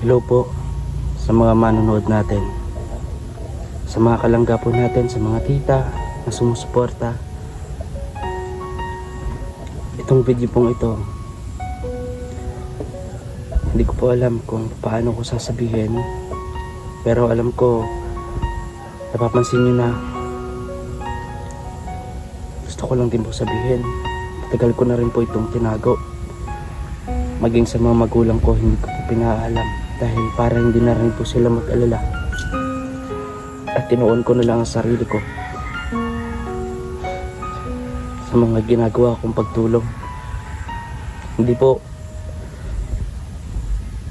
Hello po sa mga manonood natin, sa mga kalangga po natin, sa mga tita na sumusuporta. Itong video pong ito, hindi ko po alam kung paano ko sasabihin, pero alam ko, napapansin nyo na gusto ko lang din po sabihin. Matagal ko na rin po itong tinago. Maging sa mga magulang ko, hindi ko po pinaalam dahil para hindi na rin po sila mag-alala. At tinuon ko na lang ang sarili ko sa mga ginagawa kong pagtulong. Hindi po,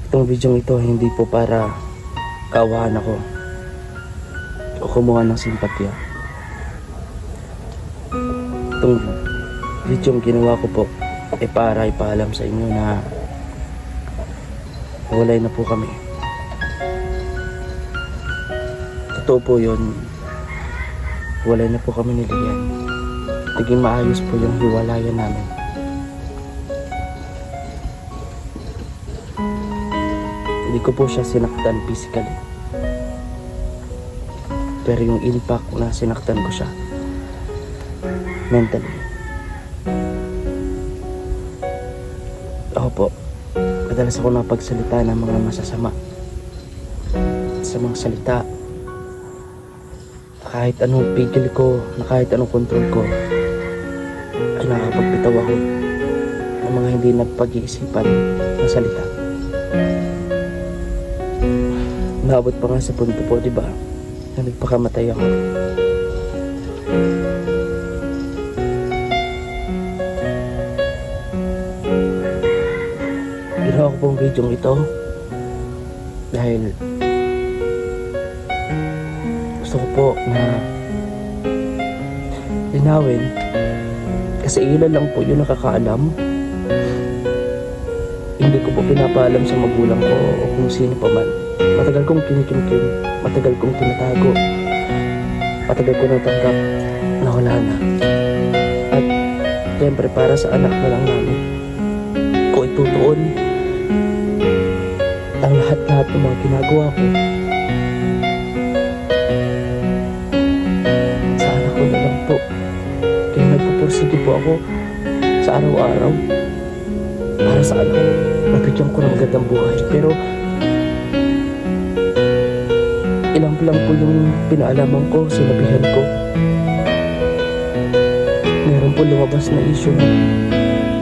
itong video ito hindi po para kawahan ako o kumuha ng simpatya. Itong video ginawa ko po ay para ipaalam sa inyo na walay na po kami. Totoo po yun, walay na po kami ni Lian. Naging maayos po yung hiwalayan namin. Hindi ko po siya sinaktan physically, pero yung impact na sinaktan ko siya mentally. Ako po, madalas ako napagsalita ng mga masasama. Sa mga salita, kahit anong pigil ko, na kahit anong control ko, ay nakakapagbitaw ako ng mga hindi napag-iisipan na salita. Naabot pa nga sa punto po, diba, na nagpakamatay ako. Ginawa ko pong video ito dahil gusto ko po na linawin, kasi ilan lang po yung nakakaalam. Hindi ko po pinapaalam sa magulang ko o kung sino pa man. Matagal kong kinikimkim, matagal kong tinatago, matagal ko natanggap na wala na. At siyempre para sa anak na lang namin ko itutuon ang lahat-lahat ng mga ginagawa ko sa anak ko na lang po. Kaya nagpupursige po ako sa araw-araw para sa anak ko. Mabigyan ko ng magandang buhay, pero ilang lang po yung pinaalaman ko, sinabihan ko. Meron po lumabas na issue na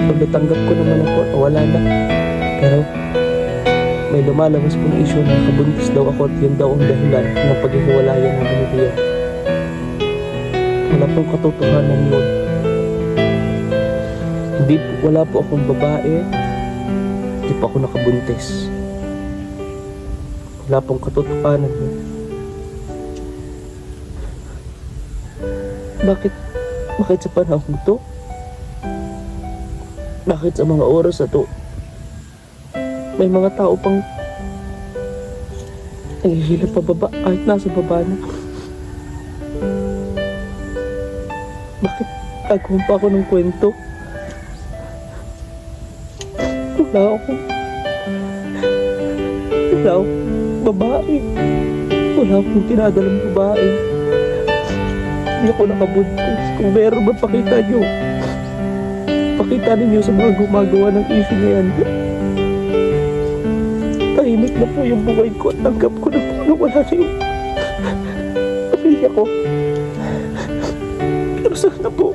pag natanggap ko naman ako, wala na. Pero may lumalabas po na issue na kabuntis daw ako at yun daw ang dahilan ng paghihiwalayan namin ni Lian. Wala pong katotohanan yun. Wala po akong babae, hindi po ako nakabuntis. Wala pong katotohanan yun. Bakit sa panahon to? Bakit sa mga oras na to may mga tao pang naghihilap pa baba kahit nasa baba na? Bakit gagawin pa ako ng kwento? Wala akong babae. Wala akong tinadalang babae. Hindi ako nakabuntis. Kung meron ba, pakita nyo. Pakita ninyo sa mga gumagawa ng issue na yan. Tahimik na po yung buhay ko at tanggap ko na po na wala na yung pamilya ko. Pero sana po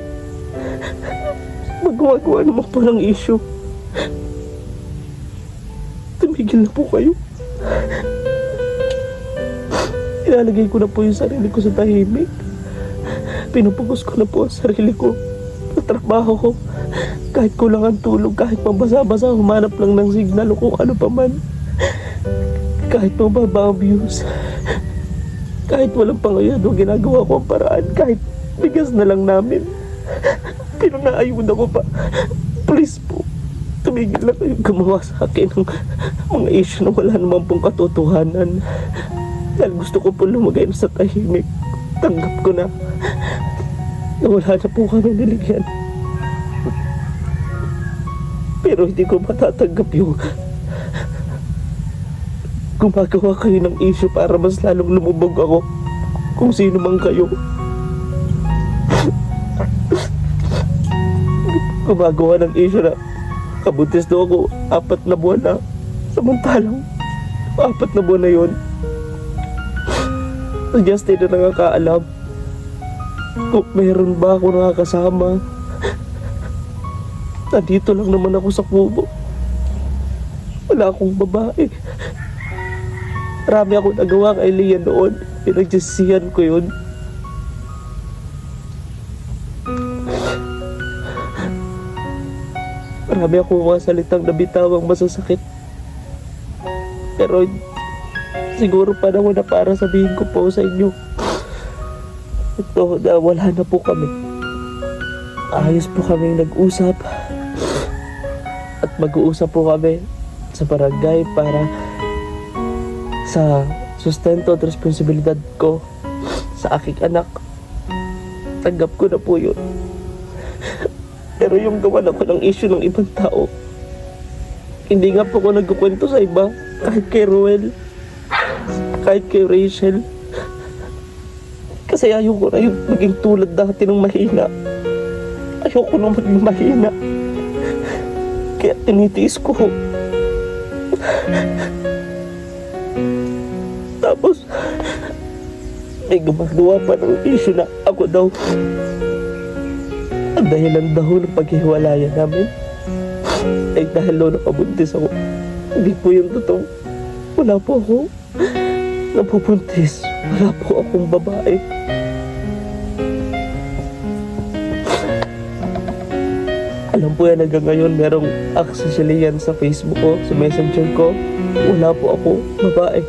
magumagawa naman po ng issue. Tumigil na po kayo. Ilalagay ko na po yung sarili ko sa tahimik. Pinupugos ko na po ang sarili ko sa trabaho ko. Kahit kulang ang tulog, kahit mabasa-basa, humanap lang ng signal o kung ano pa man. Kahit mababa ang views, kahit walang pangayado, ginagawa ko ang paraan. Kahit bigas na lang namin, pinanaayuda ko pa. Please po, tumigil na kayo gumawa sa akin ng mga issue na wala naman pong katotohanan. Dahil gusto ko po lumagay na sa tahimik. Tanggap ko na wala na po kami niligyan. Pero hindi ko matatanggap yung gumagawa kayo ng issue para mas lalong lumubog ako kung sino man kayo. Gumagawa ng issue na kabuntis daw ako 4 na buwan na. Samantalang 4 na buwan na yun, si Justin na nakakaalam kung meron ba ako nakakasama. Nandito lang naman ako sa kubo. Wala akong babae. Marami akong nagawa kay Lian noon. Pinagsisihan ko yun. Marami akong mga salitang nabitawang masasakit. Pero siguro panahon na para sabihin ko po sa inyo, ito na wala na po kami. Ayos po kaming nag-usap. At mag-uusap po kami sa barangay para sa sustento at responsibilidad ko sa aking anak. Tanggap ko na po yun. Pero yung gawa ako ng issue ng ibang tao, hindi nga po ako nagkukwento sa iba. Kahit kay Ruel, kahit kay Rachel. Kasi ayoko na yung maging tulad dati ng mahina. Ayoko na maging mahina. Kaya tinitiis ko. Tapos may gumagawa pa ng issue na ako daw ang dahilan daw ng paghiwalayan namin ay dahil daw nakabuntis ako. Hindi po yung totoo. Wala po ako napubuntis. Wala po akong babae. Alam po yan, hanggang ngayon merong access yan sa Facebook ko, sa messenger ko. Wala po ako babae.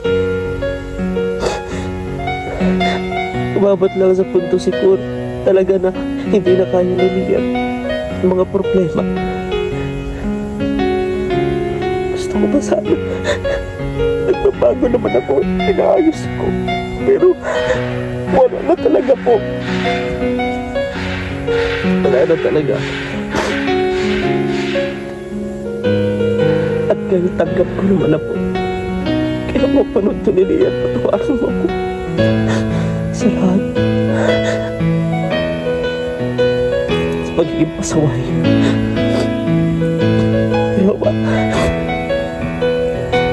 Umabot lang sa punto siguro talaga na hindi na kaya niliyan ang mga problema. Gusto ko ba sana nagbabago naman ako, inaayos ko, pero wala na talaga po. Wala na talaga. At kahit tanggap ko naman na po, kaya mo panood to niliyan, patawarin mo ako sa lahat. Sa pagiging pasaway. Kaya ba,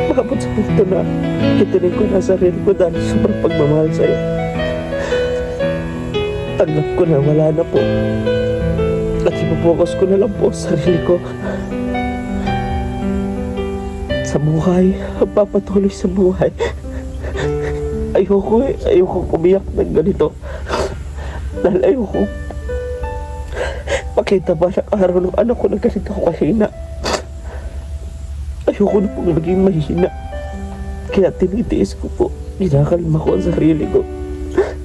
makapot sa punto na kitinig ko na sarili ko dahil sobrang pagmamahal sa'yo. Tanggap ko na wala na po. At ipapokus ko na lang po sa sarili ko. Sa buhay, papatuloy sa buhay. Ayoko umiyak ng ganito. Dahil ayoko pakita ba ng araw ng anak ko na ganito ako kahina. Ayoko na pong maging mahina. Kaya tinitiis ko po. Ginakalma ko ang sarili ko.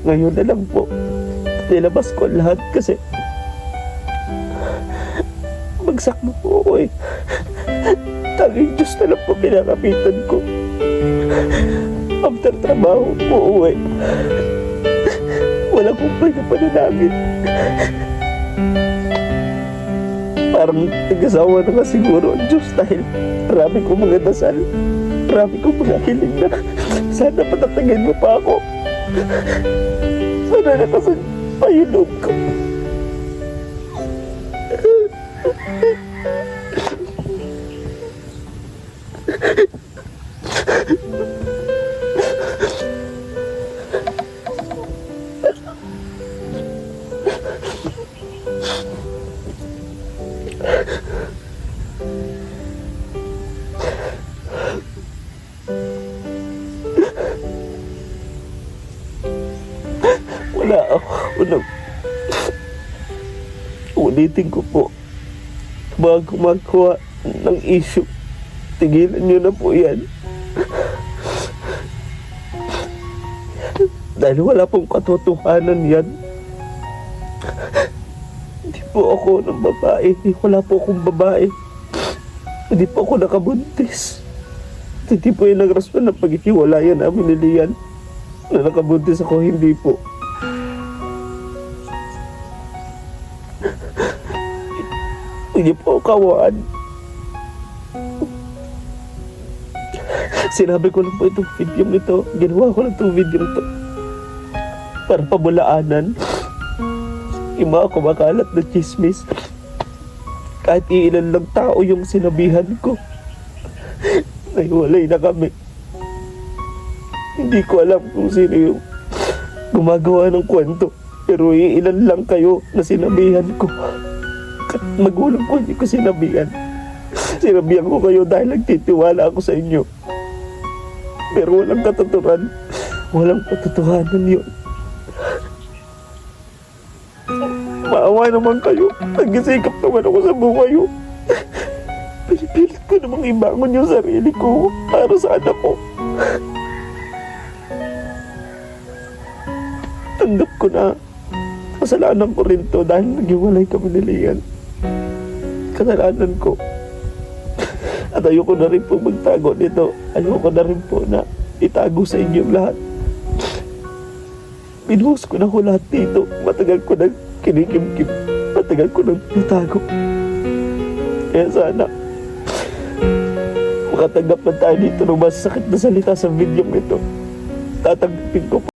Ngayon na lang po, nilabas ko lahat kasi bagsak na po ako eh. Tanging Diyos na lang po pinakapitan ko. After trabaho, uuwi. Wala kong pinapanalangin. Parang nag-asawa na nga siguro ang Diyos dahil marami kong mga dasal. Marami kong mga hiling na sana patatagin mo pa ako. Sana nakasan pa yung loob ko. Wala ako. Ulitin ko po, bago gumagawa ng issue, tigilan nyo na po yan. Dahil wala pong katotohanan yan. Hindi po ako ng babae. Wala po akong babae. Hindi po ako nakabuntis. Hindi po yung nagraspan ng paghihiwalayan namin ni Lian. Na nakabuntis ako, hindi po. Hindi po ako kawaan. Sinabi ko lang po itong video ito. Ginawa ko lang itong video ito para pabulaanan yung mga kumakalat na chismis. Kahit iilan lang tao yung sinabihan ko. Nahiwalay na kami. Hindi ko alam kung sino yung gumagawa ng kwento. Pero iilan lang kayo na sinabihan ko. Magulang ko hindi ko sinabihan. Sinabihan ko kayo dahil nagtitiwala ako sa inyo. Pero walang katotohanan. Walang katotohanan yun. Maawa naman kayo. Nagsisikap naman ako sa buhay ko. Pinipilit ko namang ibangon yung sarili ko para sa anak ko. Tanggap ko na kasalanan ko rin to dahil naghiwalay kami ni Lian. Kasalanan ko. At ayoko na rin po magtago nito. Ayoko na rin po na itago sa inyong lahat. Pinuhos ko na ko lahat dito. Matagal ko nang kinikimkim. Matagal ko nang pinatago. Kaya sana makatanggap na tayo dito ng masasakit na salita sa video ito. Tatanggapin ko po